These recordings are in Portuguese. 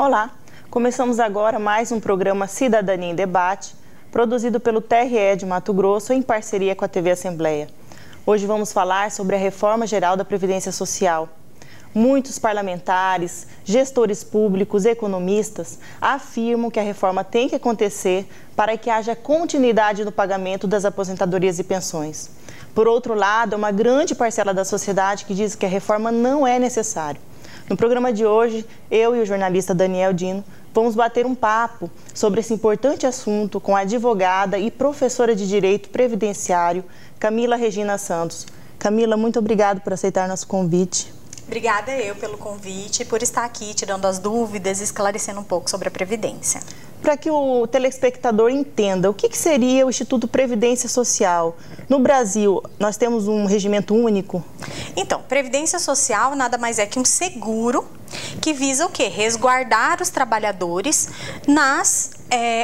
Olá, começamos agora mais um programa Cidadania em Debate, produzido pelo TRE de Mato Grosso em parceria com a TV Assembleia. Hoje vamos falar sobre a Reforma Geral da Previdência Social. Muitos parlamentares, gestores públicos, economistas afirmam que a reforma tem que acontecer para que haja continuidade no pagamento das aposentadorias e pensões. Por outro lado, é uma grande parcela da sociedade que diz que a reforma não é necessária. No programa de hoje, eu e o jornalista Daniel Dino vamos bater um papo sobre esse importante assunto com a advogada e professora de Direito Previdenciário, Camila Regina Santos. Camila, muito obrigada por aceitar nosso convite. Obrigada eu pelo convite e por estar aqui tirando as dúvidas e esclarecendo um pouco sobre a Previdência. Para que o telespectador entenda, o que seria o Instituto Previdência Social? No Brasil, nós temos um regimento único? Então, Previdência Social nada mais é que um seguro que visa o quê? Resguardar os trabalhadores nas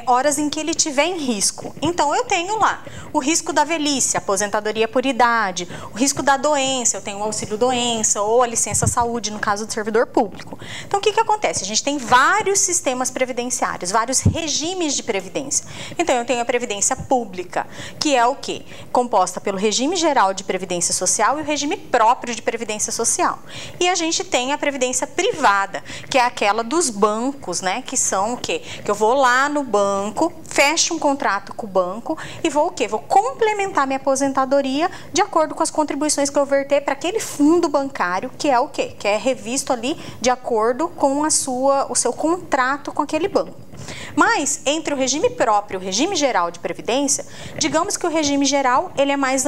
horas em que ele tiver em risco. Então, eu tenho lá o risco da velhice, aposentadoria por idade, o risco da doença, eu tenho o auxílio-doença ou a licença-saúde, no caso do servidor público. Então, o que acontece? A gente tem vários sistemas previdenciários, vários regimes de previdência. Então, eu tenho a Previdência Pública, que é o quê? Composta pelo regime geral de Previdência Social e o regime próprio de Previdência Social. E a gente tem a Previdência Privada, que é aquela dos bancos, né? Que são o quê? Que eu vou lá no banco, fecho um contrato com o banco e vou o quê? Vou complementar minha aposentadoria de acordo com as contribuições que eu verter para aquele fundo bancário, que é o quê? Que é revisto ali de acordo com o seu contrato com aquele banco. Mas, entre o regime próprio e o regime geral de previdência, digamos que o regime geral ele é mais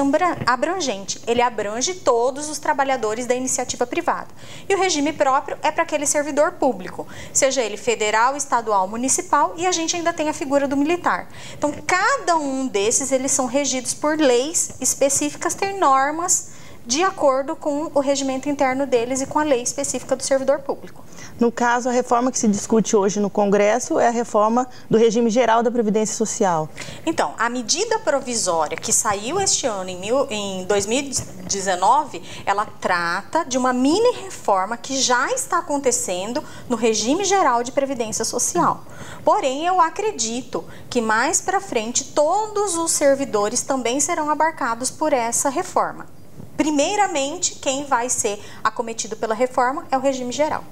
abrangente, ele abrange todos os trabalhadores da iniciativa privada. E o regime próprio é para aquele servidor público, seja ele federal, estadual, municipal, e a gente ainda tem a figura do militar. Então, cada um desses, eles são regidos por leis específicas, tem normas de acordo com o regimento interno deles e com a lei específica do servidor público. No caso, a reforma que se discute hoje no Congresso é a reforma do regime geral da Previdência Social. Então, a medida provisória que saiu este ano, em 2019, ela trata de uma mini-reforma que já está acontecendo no regime geral de Previdência Social. Porém, eu acredito que mais para frente todos os servidores também serão abarcados por essa reforma. Primeiramente, quem vai ser acometido pela reforma é o regime geral.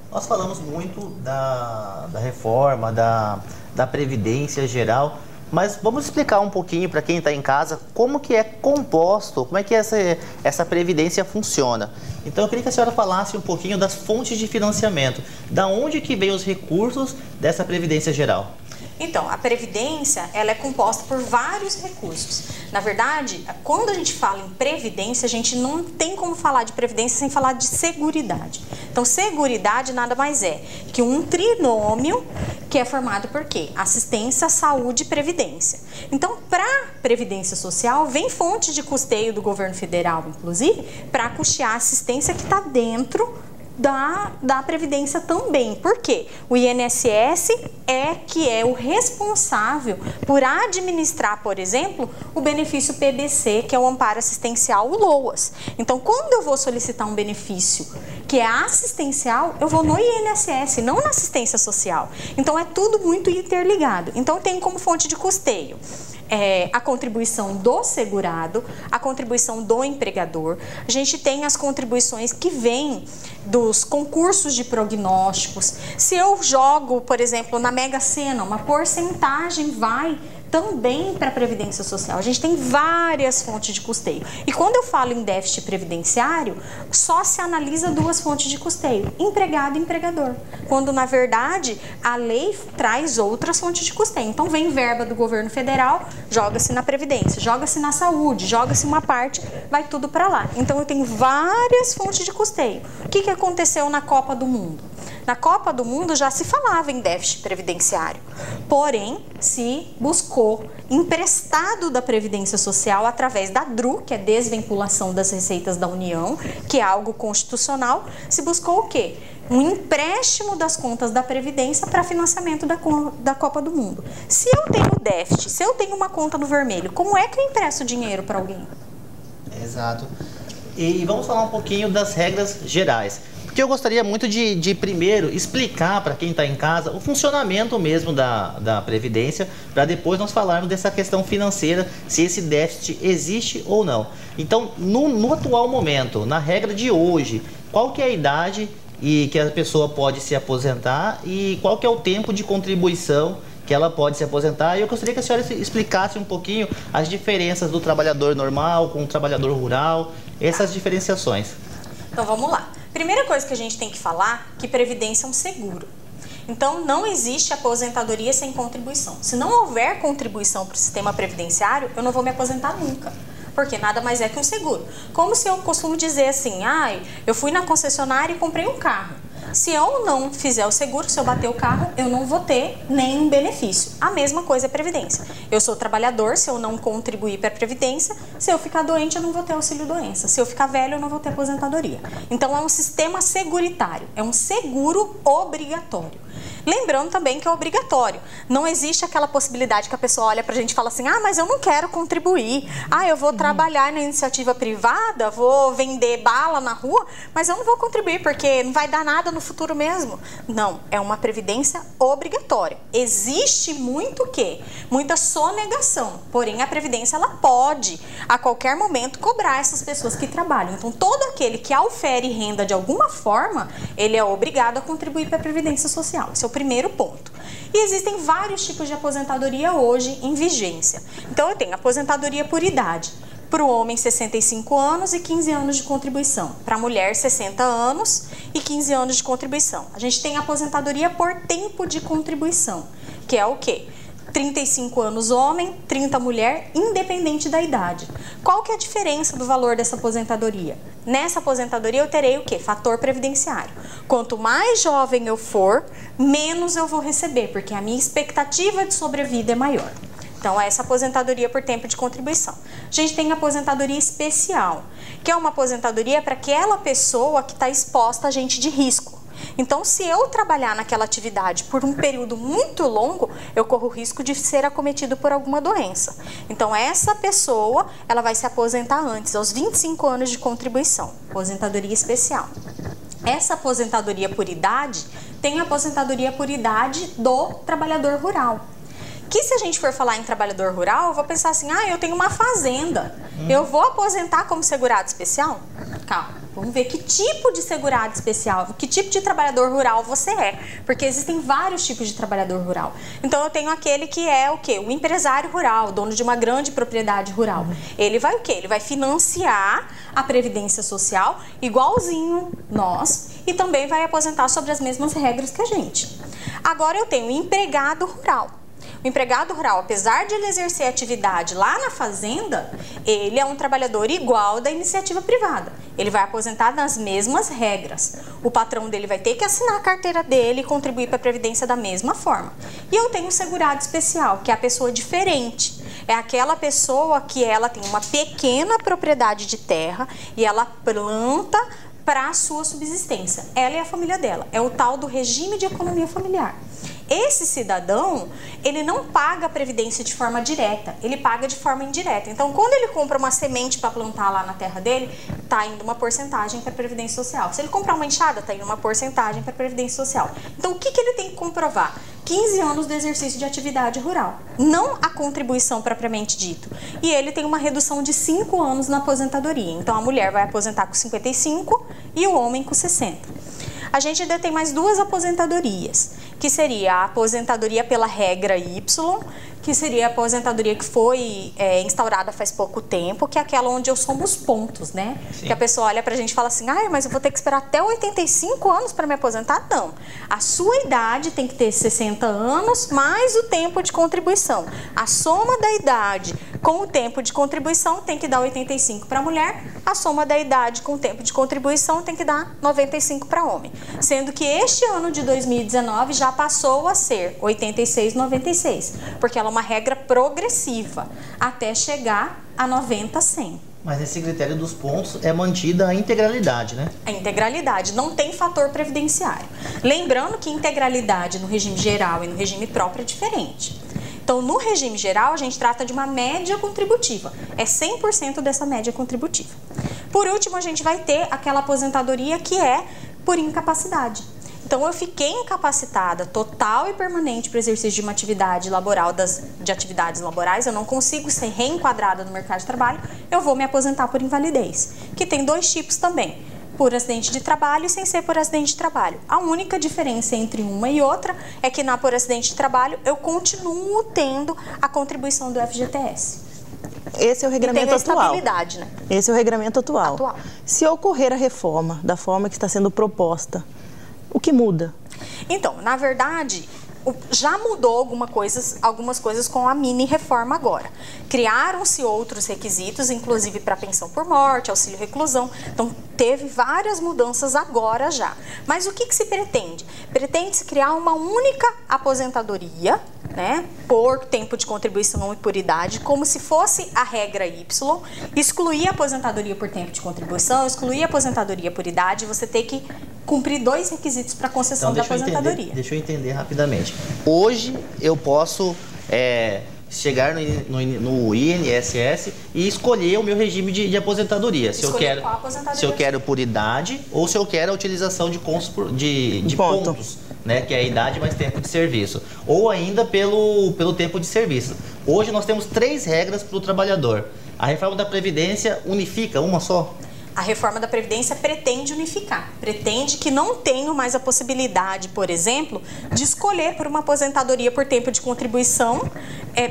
Nós falamos muito da reforma, da Previdência Geral, mas vamos explicar um pouquinho para quem está em casa como que é composto, como é que essa Previdência funciona. Então eu queria que a senhora falasse um pouquinho das fontes de financiamento, da onde que vem os recursos dessa Previdência Geral. Então, a Previdência, ela é composta por vários recursos. Na verdade, quando a gente fala em Previdência, a gente não tem como falar de Previdência sem falar de Seguridade. Então, Seguridade nada mais é que um trinômio que é formado por quê? Assistência, Saúde e Previdência. Então, para Previdência Social, vem fonte de custeio do governo federal, inclusive, para custear a assistência que está dentro da Previdência também. Por quê? O INSS é o responsável por administrar, por exemplo, o benefício PBC, que é o Amparo Assistencial, o LOAS. Então, quando eu vou solicitar um benefício que é assistencial, eu vou no INSS, não na assistência social. Então, é tudo muito interligado. Então, tem como fonte de custeio a contribuição do segurado, a contribuição do empregador. A gente tem as contribuições que vêm dos concursos de prognósticos. Se eu jogo, por exemplo, na Mega Sena, uma porcentagem vai também para a Previdência Social. A gente tem várias fontes de custeio. E quando eu falo em déficit previdenciário, só se analisa duas fontes de custeio, empregado e empregador. Quando, na verdade, a lei traz outras fontes de custeio. Então, vem verba do governo federal, joga-se na Previdência, joga-se na saúde, joga-se uma parte, vai tudo para lá. Então, eu tenho várias fontes de custeio. O que aconteceu na Copa do Mundo? Na Copa do Mundo já se falava em déficit previdenciário, porém se buscou emprestado da Previdência Social através da DRU, que é desvinculação das receitas da União, que é algo constitucional, se buscou o quê? Um empréstimo das contas da Previdência para financiamento da Copa do Mundo. Se eu tenho déficit, se eu tenho uma conta no vermelho, como é que eu empresto dinheiro para alguém? Exato. E vamos falar um pouquinho das regras gerais. Porque eu gostaria muito de primeiro explicar para quem está em casa o funcionamento mesmo da Previdência, para depois nós falarmos dessa questão financeira, se esse déficit existe ou não. Então, no atual momento, na regra de hoje, qual que é a idade e que a pessoa pode se aposentar e qual que é o tempo de contribuição que ela pode se aposentar? E eu gostaria que a senhora explicasse um pouquinho as diferenças do trabalhador normal com o trabalhador rural, essas diferenciações. Então vamos lá. Primeira coisa que a gente tem que falar que previdência é um seguro. Então não existe aposentadoria sem contribuição. Se não houver contribuição para o sistema previdenciário, eu não vou me aposentar nunca. Porque nada mais é que um seguro. Como se eu costumo dizer assim, eu fui na concessionária e comprei um carro. Se eu não fizer o seguro, se eu bater o carro, eu não vou ter nenhum benefício. A mesma coisa é previdência. Eu sou trabalhador, se eu não contribuir para a previdência, se eu ficar doente, eu não vou ter auxílio-doença. Se eu ficar velho, eu não vou ter aposentadoria. Então é um sistema seguritário, é um seguro obrigatório. Lembrando também que é obrigatório. Não existe aquela possibilidade que a pessoa olha pra gente e fala assim, mas eu não quero contribuir. Eu vou trabalhar na iniciativa privada, vou vender bala na rua, mas eu não vou contribuir porque não vai dar nada no futuro mesmo. Não, é uma previdência obrigatória. Existe muita sonegação. Porém, a previdência, ela pode, a qualquer momento, cobrar essas pessoas que trabalham. Então, todo aquele que aufere renda de alguma forma, ele é obrigado a contribuir para a previdência social. Esse é o primeiro ponto. E existem vários tipos de aposentadoria hoje em vigência. Então, eu tenho aposentadoria por idade. Para o homem, 65 anos e 15 anos de contribuição. Para a mulher, 60 anos e 15 anos de contribuição. A gente tem aposentadoria por tempo de contribuição, que é o quê? 35 anos homem, 30 mulher, independente da idade. Qual que é a diferença do valor dessa aposentadoria? Nessa aposentadoria eu terei o quê? Fator previdenciário. Quanto mais jovem eu for, menos eu vou receber, porque a minha expectativa de sobrevida é maior. Então, essa aposentadoria por tempo de contribuição. A gente tem a aposentadoria especial, que é uma aposentadoria para aquela pessoa que está exposta a agente de risco. Então, se eu trabalhar naquela atividade por um período muito longo, eu corro o risco de ser acometido por alguma doença. Então, essa pessoa, ela vai se aposentar antes, aos 25 anos de contribuição, aposentadoria especial. Essa aposentadoria por idade, tem a aposentadoria por idade do trabalhador rural. Que se a gente for falar em trabalhador rural, eu vou pensar assim, eu tenho uma fazenda, eu vou aposentar como segurado especial? Calma, vamos ver que tipo de segurado especial, que tipo de trabalhador rural você é, porque existem vários tipos de trabalhador rural. Então eu tenho aquele que é o quê? O empresário rural, dono de uma grande propriedade rural. Ele vai o quê? Ele vai financiar a previdência social igualzinho nós e também vai aposentar sobre as mesmas regras que a gente. Agora eu tenho o empregado rural. O empregado rural, apesar de ele exercer atividade lá na fazenda, ele é um trabalhador igual da iniciativa privada. Ele vai aposentar nas mesmas regras. O patrão dele vai ter que assinar a carteira dele e contribuir para a previdência da mesma forma. E eu tenho o segurado especial, que é a pessoa diferente. É aquela pessoa que ela tem uma pequena propriedade de terra e ela planta para a sua subsistência. Ela e a família dela. É o tal do regime de economia familiar. Esse cidadão, ele não paga a previdência de forma direta, ele paga de forma indireta. Então, quando ele compra uma semente para plantar lá na terra dele, está indo uma porcentagem para a previdência social. Se ele comprar uma enxada, está indo uma porcentagem para a previdência social. Então, o que ele tem que comprovar? 15 anos do exercício de atividade rural, não a contribuição propriamente dito. E ele tem uma redução de 5 anos na aposentadoria. Então, a mulher vai aposentar com 55 e o homem com 60. A gente ainda tem mais duas aposentadorias, que seria a aposentadoria pela regra Y, que seria a aposentadoria que foi instaurada faz pouco tempo, que é aquela onde eu somo os pontos, né? Sim. Que a pessoa olha pra gente e fala assim, mas eu vou ter que esperar até 85 anos para me aposentar? Não. A sua idade tem que ter 60 anos mais o tempo de contribuição. A soma da idade com o tempo de contribuição tem que dar 85 para a mulher, a soma da idade com o tempo de contribuição tem que dar 95 para homem. Sendo que este ano de 2019 já passou a ser 86-96, porque ela é uma regra progressiva, até chegar a 90-100. Mas esse critério dos pontos é mantida a integralidade, né? A integralidade, não tem fator previdenciário. Lembrando que integralidade no regime geral e no regime próprio é diferente. Então, no regime geral, a gente trata de uma média contributiva. É 100% dessa média contributiva. Por último, a gente vai ter aquela aposentadoria que é por incapacidade. Então, eu fiquei incapacitada total e permanente para o exercício de uma atividade laboral, de atividades laborais, eu não consigo ser reenquadrada no mercado de trabalho, eu vou me aposentar por invalidez, que tem dois tipos também, por acidente de trabalho e sem ser por acidente de trabalho. A única diferença entre uma e outra é que na por acidente de trabalho eu continuo tendo a contribuição do FGTS. Esse é o regramento atual. Né? Esse é o regramento atual. Se ocorrer a reforma da forma que está sendo proposta, o que muda? Então, na verdade, já mudou algumas coisas com a mini reforma agora. Criaram-se outros requisitos, inclusive para pensão por morte, auxílio reclusão. Então, teve várias mudanças agora já. Mas o que se pretende? Pretende-se criar uma única aposentadoria, né, por tempo de contribuição e por idade, como se fosse a regra Y, excluir a aposentadoria por tempo de contribuição, excluir a aposentadoria por idade, você tem que cumprir dois requisitos para concessão da aposentadoria. Deixa eu entender rapidamente. Hoje eu posso chegar no INSS e escolher o meu regime de aposentadoria. Se eu quero por idade ou se eu quero a utilização de pontos, né, que é a idade mais tempo de serviço, ou ainda pelo tempo de serviço. Hoje nós temos 3 regras para o trabalhador. A reforma da Previdência unifica uma só? A reforma da Previdência pretende unificar, pretende que não tenha mais a possibilidade, por exemplo, de escolher por uma aposentadoria por tempo de contribuição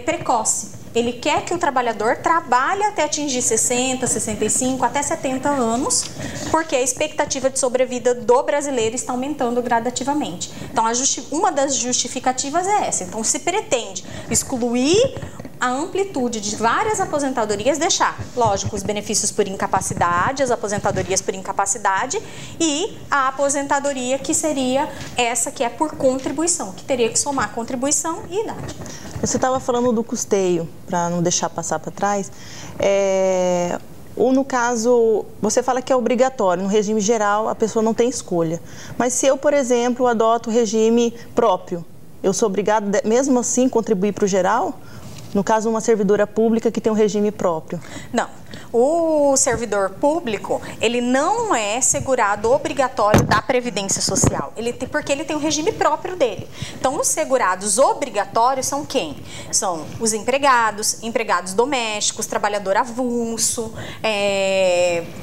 precoce. Ele quer que o trabalhador trabalhe até atingir 60, 65, até 70 anos, porque a expectativa de sobrevida do brasileiro está aumentando gradativamente. Então, uma das justificativas é essa. Então, se pretende excluir a amplitude de várias aposentadorias, deixar, lógico, os benefícios por incapacidade, as aposentadorias por incapacidade e a aposentadoria que seria essa que é por contribuição, que teria que somar contribuição e idade. Você estava falando do custeio, para não deixar passar para trás. Ou no caso, você fala que é obrigatório, no regime geral a pessoa não tem escolha. Mas se eu, por exemplo, adoto o regime próprio, eu sou obrigado, mesmo assim, contribuir para o geral? No caso, uma servidora pública que tem um regime próprio. Não. O servidor público, ele não é segurado obrigatório da Previdência Social, porque ele tem um regime próprio dele. Então, os segurados obrigatórios são quem? São os empregados, empregados domésticos, trabalhador avulso,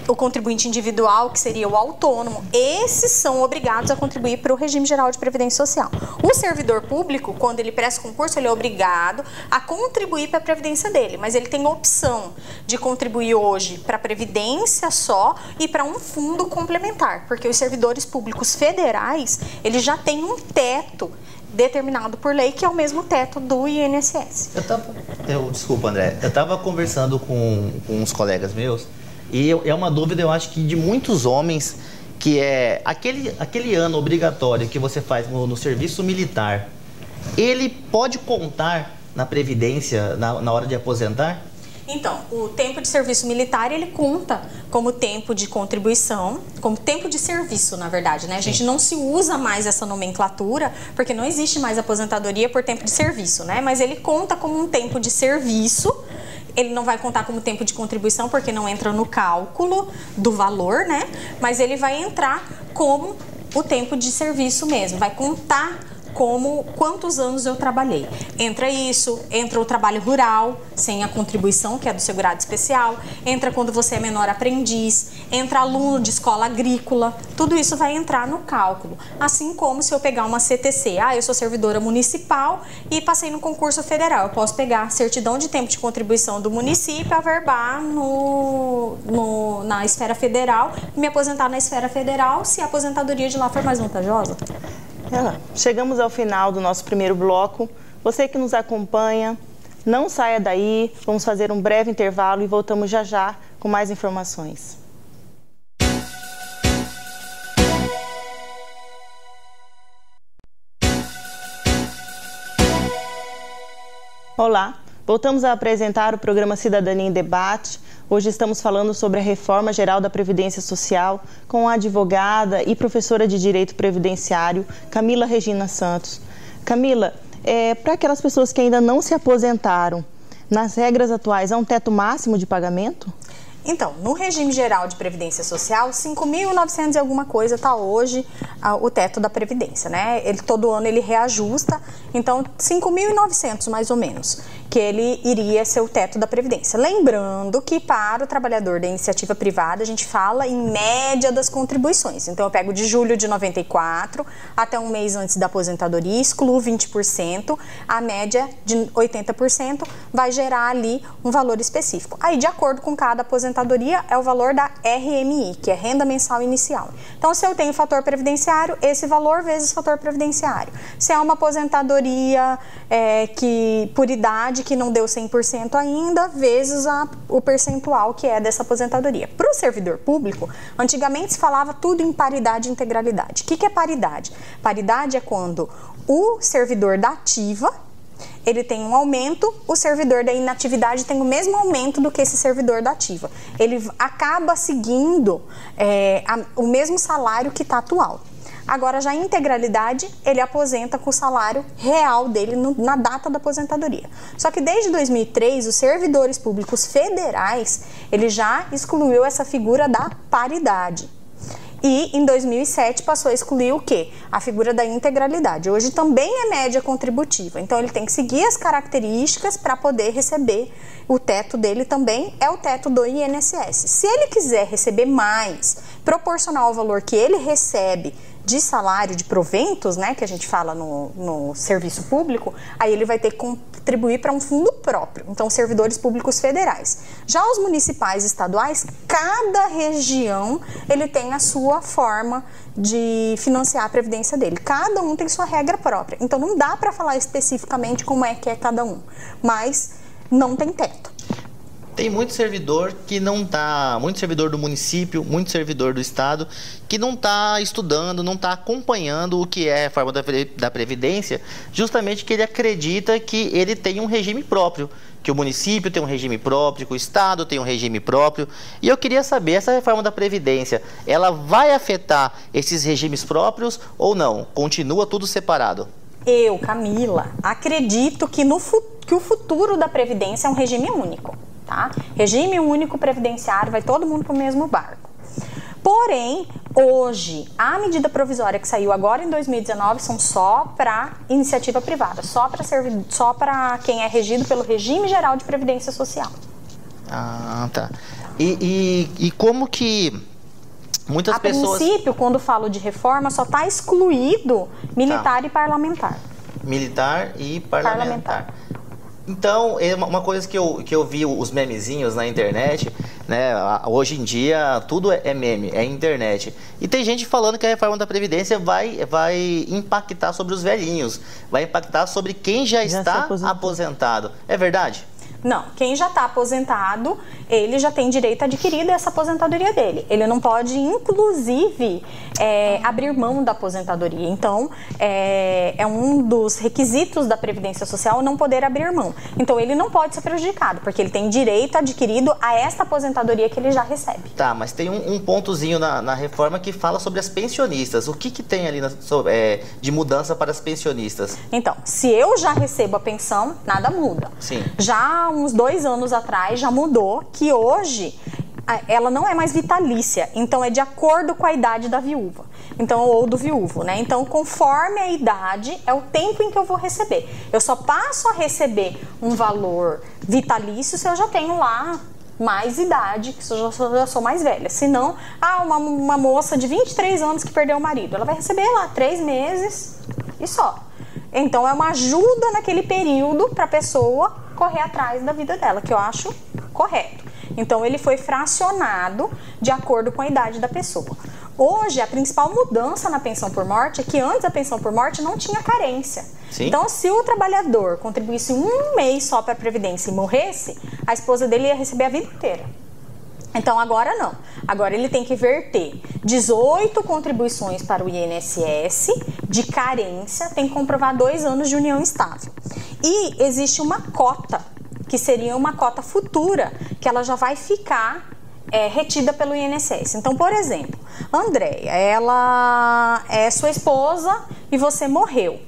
o contribuinte individual, que seria o autônomo. Esses são obrigados a contribuir para o regime geral de Previdência Social. O servidor público, quando ele presta concurso, ele é obrigado a contribuir para a Previdência dele, mas ele tem a opção de contribuir hoje para a Previdência só e para um fundo complementar, porque os servidores públicos federais, eles já têm um teto determinado por lei, que é o mesmo teto do INSS. Desculpa, André, eu estava conversando com uns colegas meus e é uma dúvida, eu acho que de muitos homens, que é aquele ano obrigatório que você faz no serviço militar, ele pode contar na Previdência na hora de aposentar? Então, o tempo de serviço militar, ele conta como tempo de contribuição, como tempo de serviço, na verdade, né? A gente não se usa mais essa nomenclatura, porque não existe mais aposentadoria por tempo de serviço, né? Mas ele conta como um tempo de serviço, ele não vai contar como tempo de contribuição, porque não entra no cálculo do valor, né? Mas ele vai entrar como o tempo de serviço mesmo, vai contar como quantos anos eu trabalhei. Entra isso, entra o trabalho rural, sem a contribuição, que é do segurado especial, entra quando você é menor aprendiz, entra aluno de escola agrícola, tudo isso vai entrar no cálculo. Assim como se eu pegar uma CTC, eu sou servidora municipal e passei no concurso federal, eu posso pegar a certidão de tempo de contribuição do município, averbar na esfera federal e me aposentar na esfera federal, se a aposentadoria de lá for mais vantajosa. Chegamos ao final do nosso primeiro bloco. Você que nos acompanha, não saia daí. Vamos fazer um breve intervalo e voltamos já já com mais informações. Olá, voltamos a apresentar o programa Cidadania em Debate. Hoje estamos falando sobre a reforma geral da Previdência Social com a advogada e professora de Direito Previdenciário, Camila Regina Santos. Camila, para aquelas pessoas que ainda não se aposentaram, nas regras atuais, há um teto máximo de pagamento? Então, no regime geral de previdência social, 5.900 e alguma coisa está hoje o teto da previdência, né? Todo ano ele reajusta, então 5.900 mais ou menos, que ele iria ser o teto da previdência. Lembrando que para o trabalhador da iniciativa privada, a gente fala em média das contribuições. Então, eu pego de julho de 94 até um mês antes da aposentadoria, excluo 20%, a média de 80% vai gerar ali um valor específico. Aí, de acordo com cada aposentadoria, é o valor da RMI, que é renda mensal inicial. Então, se eu tenho fator previdenciário, esse valor vezes fator previdenciário. Se é uma aposentadoria por idade que não deu 100% ainda, vezes o percentual que é dessa aposentadoria. Para o servidor público, antigamente se falava tudo em paridade e integralidade. O que é paridade? Paridade é quando o servidor da ativa ele tem um aumento, o servidor da inatividade tem o mesmo aumento do que esse servidor da ativa. Ele acaba seguindo o mesmo salário que está atual. Agora, já a integralidade, ele aposenta com o salário real dele na data da aposentadoria. Só que desde 2003, os servidores públicos federais, ele já excluiu essa figura da paridade. E em 2007 passou a excluir o quê? A figura da integralidade. Hoje também é média contributiva, então ele tem que seguir as características para poder receber. O teto dele também é o teto do INSS. Se ele quiser receber mais, proporcional ao valor que ele recebe de salário, de proventos, né, que a gente fala no serviço público, aí ele vai ter que contribuir para um fundo próprio. Então, servidores públicos federais. Já os municipais e estaduais, cada região, ele tem a sua forma de financiar a previdência dele. Cada um tem sua regra própria. Então, não dá para falar especificamente como é que é cada um, mas não tem teto. Tem muito servidor que não está, muito servidor do município, muito servidor do estado, que não está estudando, não está acompanhando o que é a reforma da Previdência, justamente que ele acredita que ele tem um regime próprio, que o município tem um regime próprio, que o estado tem um regime próprio. E eu queria saber, essa reforma da Previdência, ela vai afetar esses regimes próprios ou não? Continua tudo separado? Eu, Camila, acredito que o futuro da Previdência é um regime único. Tá? Regime único previdenciário, vai todo mundo para o mesmo barco. Porém, hoje, a medida provisória que saiu agora em 2019 são só para iniciativa privada, só para quem é regido pelo regime geral de previdência social. Ah, tá. E como que muitas pessoas... A princípio, quando falo de reforma, só está excluído militar e parlamentar. Militar e parlamentar. Então, uma coisa que eu vi os memezinhos na internet, né? Hoje em dia tudo é meme, é internet. E tem gente falando que a reforma da Previdência vai impactar sobre os velhinhos, vai impactar sobre quem já está aposentado. É verdade? Não, quem já está aposentado, ele já tem direito adquirido essa aposentadoria dele. Ele não pode, inclusive, abrir mão da aposentadoria. Então, é um dos requisitos da Previdência Social não poder abrir mão. Então, ele não pode ser prejudicado, porque ele tem direito adquirido a esta aposentadoria que ele já recebe. Tá, mas tem um pontozinho na reforma que fala sobre as pensionistas. O que tem ali de mudança para as pensionistas? Então, se eu já recebo a pensão, nada muda. Sim. Já uns 2 anos atrás já mudou, que hoje ela não é mais vitalícia, então é de acordo com a idade da viúva, então, ou do viúvo, né? Então, conforme a idade, é o tempo em que eu vou receber. Eu só passo a receber um valor vitalício se eu já tenho lá mais idade, que eu já sou mais velha. Se não, uma moça de 23 anos que perdeu o marido, ela vai receber lá 3 meses e só. Então, é uma ajuda naquele período para a pessoa correr atrás da vida dela, que eu acho correto. Então, ele foi fracionado de acordo com a idade da pessoa. Hoje, a principal mudança na pensão por morte é que antes a pensão por morte não tinha carência. Sim. Então, se o trabalhador contribuísse 1 mês só para a Previdência e morresse, a esposa dele ia receber a vida inteira. Então, agora não. Agora ele tem que verter 18 contribuições para o INSS de carência, tem que comprovar 2 anos de união estável. E existe uma cota, que seria uma cota futura, que ela já vai ficar retida pelo INSS. Então, por exemplo, Andréia, ela é sua esposa e você morreu.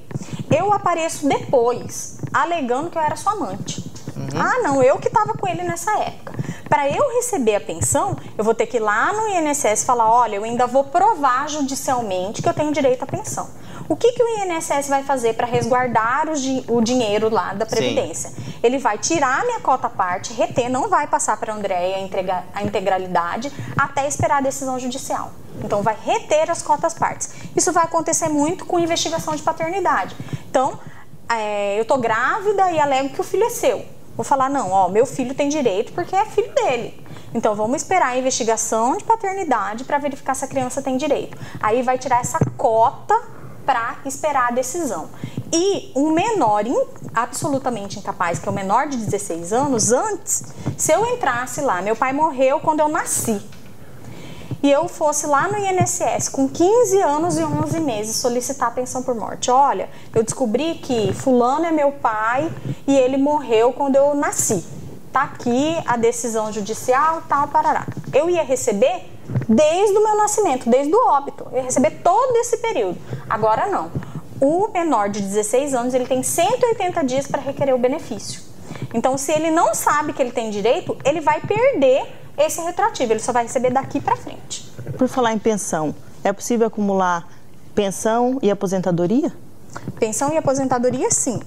Eu apareço depois, alegando que eu era sua amante. Ah, não, eu que estava com ele nessa época. Para eu receber a pensão, eu vou ter que ir lá no INSS e falar, olha, eu ainda vou provar judicialmente que eu tenho direito à pensão. O que o INSS vai fazer para resguardar o dinheiro lá da Previdência? Sim. Ele vai tirar a minha cota à parte, reter, não vai passar para a Andréia a integralidade até esperar a decisão judicial. Então, vai reter as cotas partes. Isso vai acontecer muito com investigação de paternidade. Então, eu tô grávida e alego que o filho é seu. Vou falar, não, ó, meu filho tem direito porque é filho dele. Então, vamos esperar a investigação de paternidade para verificar se a criança tem direito. Aí vai tirar essa cota para esperar a decisão. E um menor absolutamente incapaz, que é o menor de 16 anos, antes, se eu entrasse lá, meu pai morreu quando eu nasci, e eu fosse lá no INSS com 15 anos e 11 meses solicitar a pensão por morte. Olha, eu descobri que fulano é meu pai e ele morreu quando eu nasci. Tá aqui a decisão judicial, tal, parará. Eu ia receber desde o meu nascimento, desde o óbito. Eu ia receber todo esse período. Agora não. O menor de 16 anos, ele tem 180 dias para requerer o benefício. Então, se ele não sabe que ele tem direito, ele vai perder esse retroativo. Ele só vai receber daqui para frente. Por falar em pensão, é possível acumular pensão e aposentadoria? Pensão e aposentadoria, sim.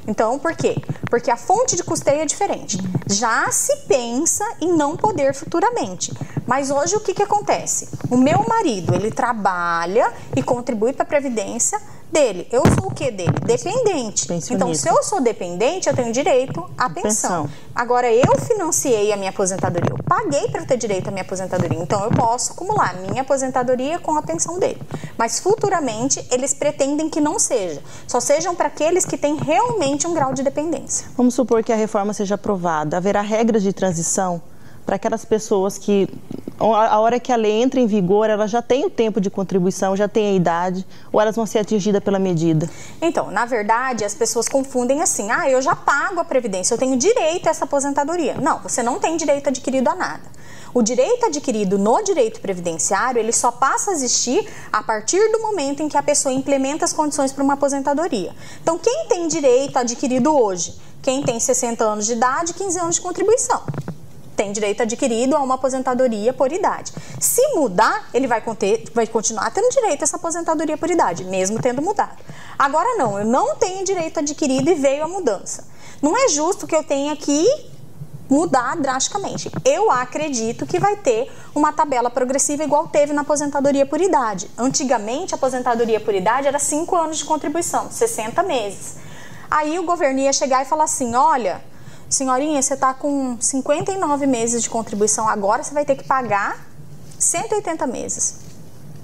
Então, por quê? Porque a fonte de custeio é diferente. Já se pensa em não poder futuramente. Mas hoje o que acontece? O meu marido, ele trabalha e contribui para a previdência dele. Eu sou o quê dele? Dependente. Então, se eu sou dependente, eu tenho direito à pensão. Agora, eu financiei a minha aposentadoria. Eu paguei para ter direito à minha aposentadoria. Então, eu posso acumular minha aposentadoria com a pensão dele. Mas, futuramente, eles pretendem que não seja. Só sejam para aqueles que têm realmente um grau de dependência. Vamos supor que a reforma seja aprovada. Haverá regras de transição para aquelas pessoas que, a hora que a lei entra em vigor, ela já tem o tempo de contribuição, já tem a idade, ou elas vão ser atingidas pela medida? Então, na verdade, as pessoas confundem assim, eu já pago a Previdência, eu tenho direito a essa aposentadoria. Não, você não tem direito adquirido a nada. O direito adquirido no direito previdenciário, ele só passa a existir a partir do momento em que a pessoa implementa as condições para uma aposentadoria. Então, quem tem direito adquirido hoje? Quem tem 60 anos de idade e 15 anos de contribuição. Tem direito adquirido a uma aposentadoria por idade. Se mudar, ele vai continuar tendo direito a essa aposentadoria por idade, mesmo tendo mudado. Agora não, eu não tenho direito adquirido e veio a mudança. Não é justo que eu tenha que mudar drasticamente. Eu acredito que vai ter uma tabela progressiva igual teve na aposentadoria por idade. Antigamente, a aposentadoria por idade era 5 anos de contribuição, 60 meses. Aí o governo ia chegar e falar assim, olha, senhorinha, você está com 59 meses de contribuição, agora você vai ter que pagar 180 meses.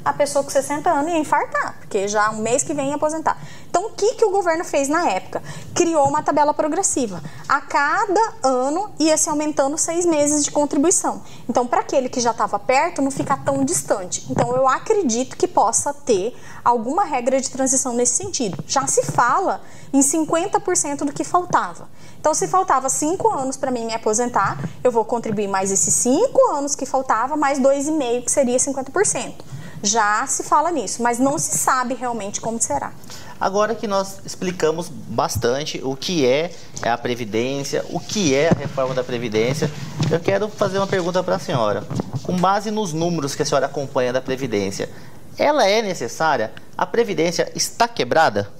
A pessoa com 60 anos ia infartar, porque já um mês que vem ia aposentar. Então, o que o governo fez na época? Criou uma tabela progressiva. A cada ano ia se aumentando 6 meses de contribuição. Então, para aquele que já estava perto, não ficar tão distante. Então, eu acredito que possa ter alguma regra de transição nesse sentido. Já se fala em 50% do que faltava. Então, se faltava 5 anos para mim me aposentar, eu vou contribuir mais esses 5 anos que faltava, mais 2,5, que seria 50%. Já se fala nisso, mas não se sabe realmente como será. Agora que nós explicamos bastante o que é a Previdência, o que é a reforma da Previdência, eu quero fazer uma pergunta para a senhora. Com base nos números que a senhora acompanha da Previdência, ela é necessária? A Previdência está quebrada?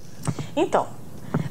Então,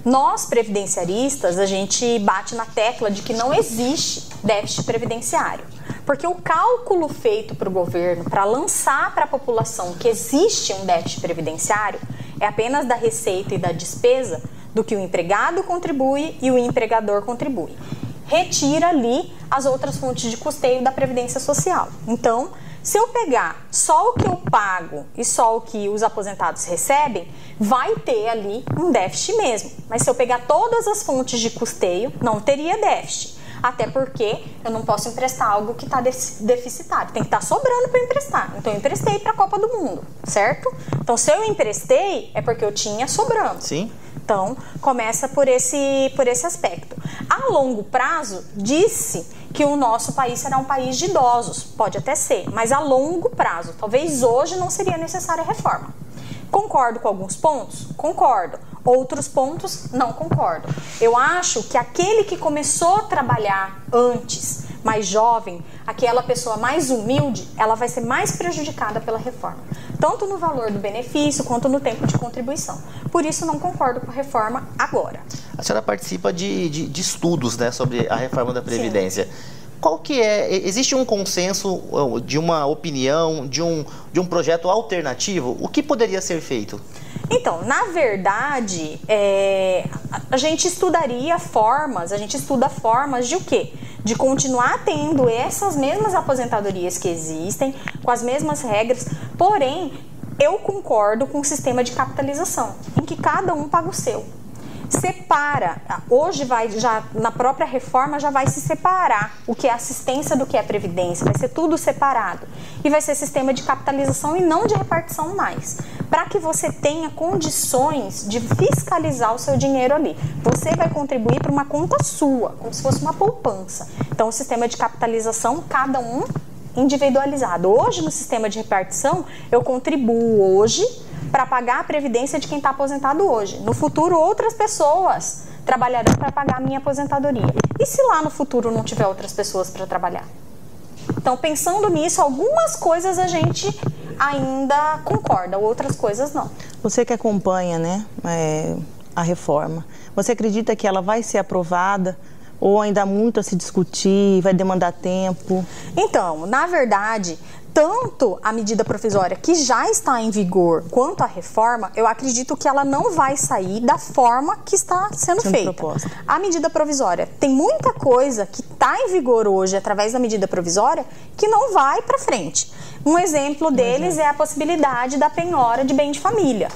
nós previdenciaristas, a gente bate na tecla de que não existe déficit previdenciário. Porque o cálculo feito para o governo para lançar para a população que existe um déficit previdenciário é apenas da receita e da despesa do que o empregado contribui e o empregador contribui. Retira ali as outras fontes de custeio da Previdência Social. Então, se eu pegar só o que eu pago e só o que os aposentados recebem, vai ter ali um déficit mesmo. Mas se eu pegar todas as fontes de custeio, não teria déficit. Até porque eu não posso emprestar algo que está deficitário. Tem que estar sobrando para emprestar. Então, eu emprestei para a Copa do Mundo, certo? Então, se eu emprestei, é porque eu tinha sobrando. Sim. Então, começa por esse aspecto. A longo prazo, disse que o nosso país será um país de idosos. Pode até ser, mas a longo prazo. Talvez hoje não seria necessária a reforma. Concordo com alguns pontos? Concordo. Outros pontos, não concordo. Eu acho que aquele que começou a trabalhar antes, mais jovem, aquela pessoa mais humilde, ela vai ser mais prejudicada pela reforma, tanto no valor do benefício quanto no tempo de contribuição. Por isso, não concordo com a reforma agora. A senhora participa de estudos, né, sobre a reforma da Previdência. Sim. Qual que é? Existe um consenso de uma opinião, de um projeto alternativo? O que poderia ser feito? Então, na verdade, a gente estudaria formas, a gente estuda formas de o quê? De continuar tendo essas mesmas aposentadorias que existem, com as mesmas regras, porém, eu concordo com o sistema de capitalização, em que cada um paga o seu. Separa, hoje já na própria reforma já vai se separar o que é assistência do que é previdência, vai ser tudo separado e vai ser sistema de capitalização e não de repartição mais, para que você tenha condições de fiscalizar o seu dinheiro ali. Você vai contribuir para uma conta sua, como se fosse uma poupança. Então o sistema de capitalização, cada um individualizado. Hoje no sistema de repartição eu contribuo hoje para pagar a previdência de quem está aposentado hoje. No futuro, outras pessoas trabalharão para pagar a minha aposentadoria. E se lá no futuro não tiver outras pessoas para trabalhar? Então, pensando nisso, algumas coisas a gente ainda concorda, outras coisas não. Você que acompanha, né, a reforma, você acredita que ela vai ser aprovada? Ou ainda há muito a se discutir, vai demandar tempo? Então, na verdade, tanto a medida provisória que já está em vigor quanto a reforma, eu acredito que ela não vai sair da forma que está sendo feita. Proposta. A medida provisória tem muita coisa que está em vigor hoje através da medida provisória que não vai para frente. Um exemplo deles é a possibilidade da penhora de bem de família.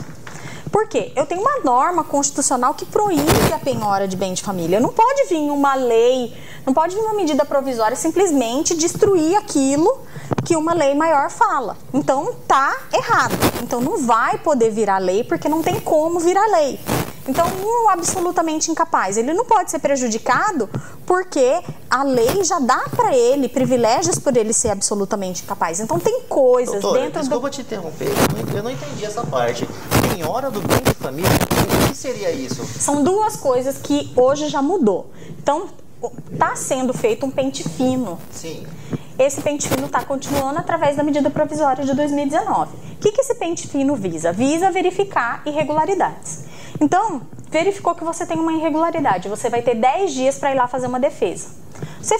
Por quê? Eu tenho uma norma constitucional que proíbe a penhora de bem de família. Não pode vir uma lei, não pode vir uma medida provisória simplesmente destruir aquilo que uma lei maior fala. Então, tá errado. Então, não vai poder virar lei porque não tem como virar lei. Então, um absolutamente incapaz, ele não pode ser prejudicado porque a lei já dá para ele privilégios por ele ser absolutamente incapaz. Então, tem coisas dentro desculpa te interromper, eu não entendi essa parte. Penhora do bem de família, o que seria isso? São duas coisas que hoje já mudou. Então, está sendo feito um pente fino. Sim. Esse pente fino está continuando através da medida provisória de 2019. O que esse pente fino visa? Visa verificar irregularidades. Então, verificou que você tem uma irregularidade, você vai ter 10 dias para ir lá fazer uma defesa. Você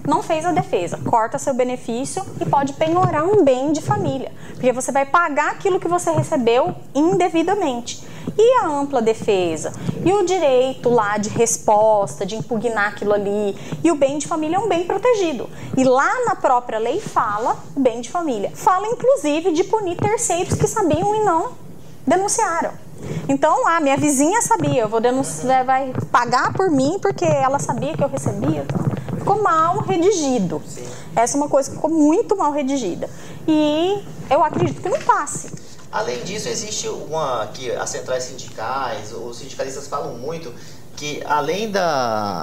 não fez a defesa, corta seu benefício e pode penhorar um bem de família, porque você vai pagar aquilo que você recebeu indevidamente. E a ampla defesa? E o direito lá de resposta, de impugnar aquilo ali? E o bem de família é um bem protegido. E lá na própria lei fala o bem de família. Fala, inclusive, de punir terceiros que sabiam e não denunciaram. Então, minha vizinha sabia, eu vou denunciar, vai pagar por mim porque ela sabia que eu recebia. Então, ficou mal redigido. Sim. Essa é uma coisa que ficou muito mal redigida. E eu acredito que não passe. Além disso, existe que as centrais sindicais, os sindicalistas falam muito que além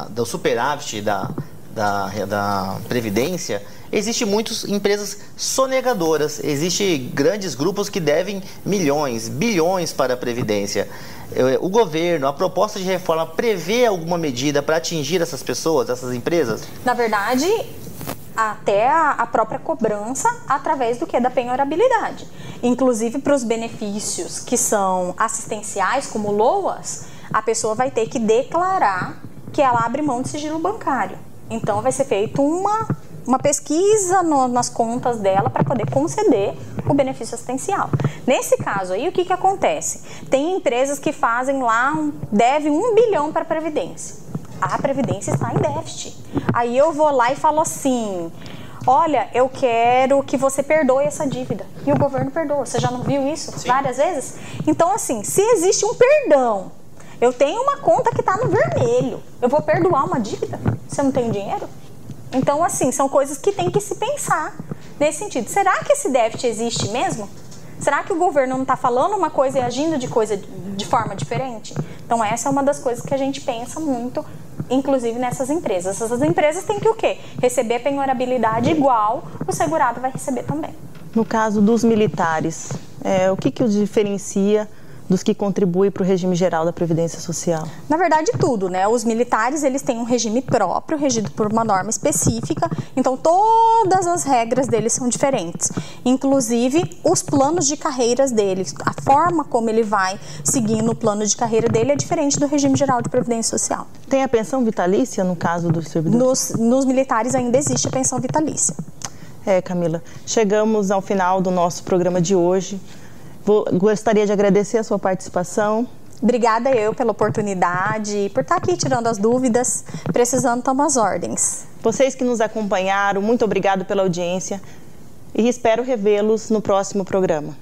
do superávit da Previdência, existem muitas empresas sonegadoras, existem grandes grupos que devem milhões, bilhões para a Previdência. O governo, a proposta de reforma prevê alguma medida para atingir essas pessoas, essas empresas? Na verdade, até a própria cobrança através do que? Da penhorabilidade. Inclusive para os benefícios que são assistenciais, como LOAS, a pessoa vai ter que declarar que ela abre mão de sigilo bancário. Então vai ser feita uma pesquisa nas contas dela para poder conceder o benefício assistencial. Nesse caso aí, o que acontece? Tem empresas que fazem lá, devem 1 bilhão para a Previdência. A Previdência está em déficit. Aí eu vou lá e falo assim: olha, eu quero que você perdoe essa dívida. E o governo perdoa. Você já não viu isso? Sim. Várias vezes? Então, assim, se existe um perdão, eu tenho uma conta que está no vermelho, eu vou perdoar uma dívida se eu não tenho dinheiro? Então, assim, são coisas que tem que se pensar nesse sentido. Será que esse déficit existe mesmo? Será que o governo não está falando uma coisa e agindo de forma diferente? Então, essa é uma das coisas que a gente pensa muito, inclusive nessas empresas. Essas empresas têm que o quê? Receber a penhorabilidade igual o segurado vai receber também. No caso dos militares, o que os diferencia dos que contribuem para o regime geral da Previdência Social? Na verdade, tudo, né? Os militares, eles têm um regime próprio, regido por uma norma específica, então todas as regras deles são diferentes. Inclusive, os planos de carreiras deles, a forma como ele vai seguindo o plano de carreira dele é diferente do regime geral de Previdência Social. Tem a pensão vitalícia no caso dos servidores? Nos militares ainda existe a pensão vitalícia. Camila, chegamos ao final do nosso programa de hoje. Gostaria de agradecer a sua participação. Obrigada eu pela oportunidade e por estar aqui tirando as dúvidas, precisando tomar as ordens. Vocês que nos acompanharam, muito obrigado pela audiência e espero revê-los no próximo programa.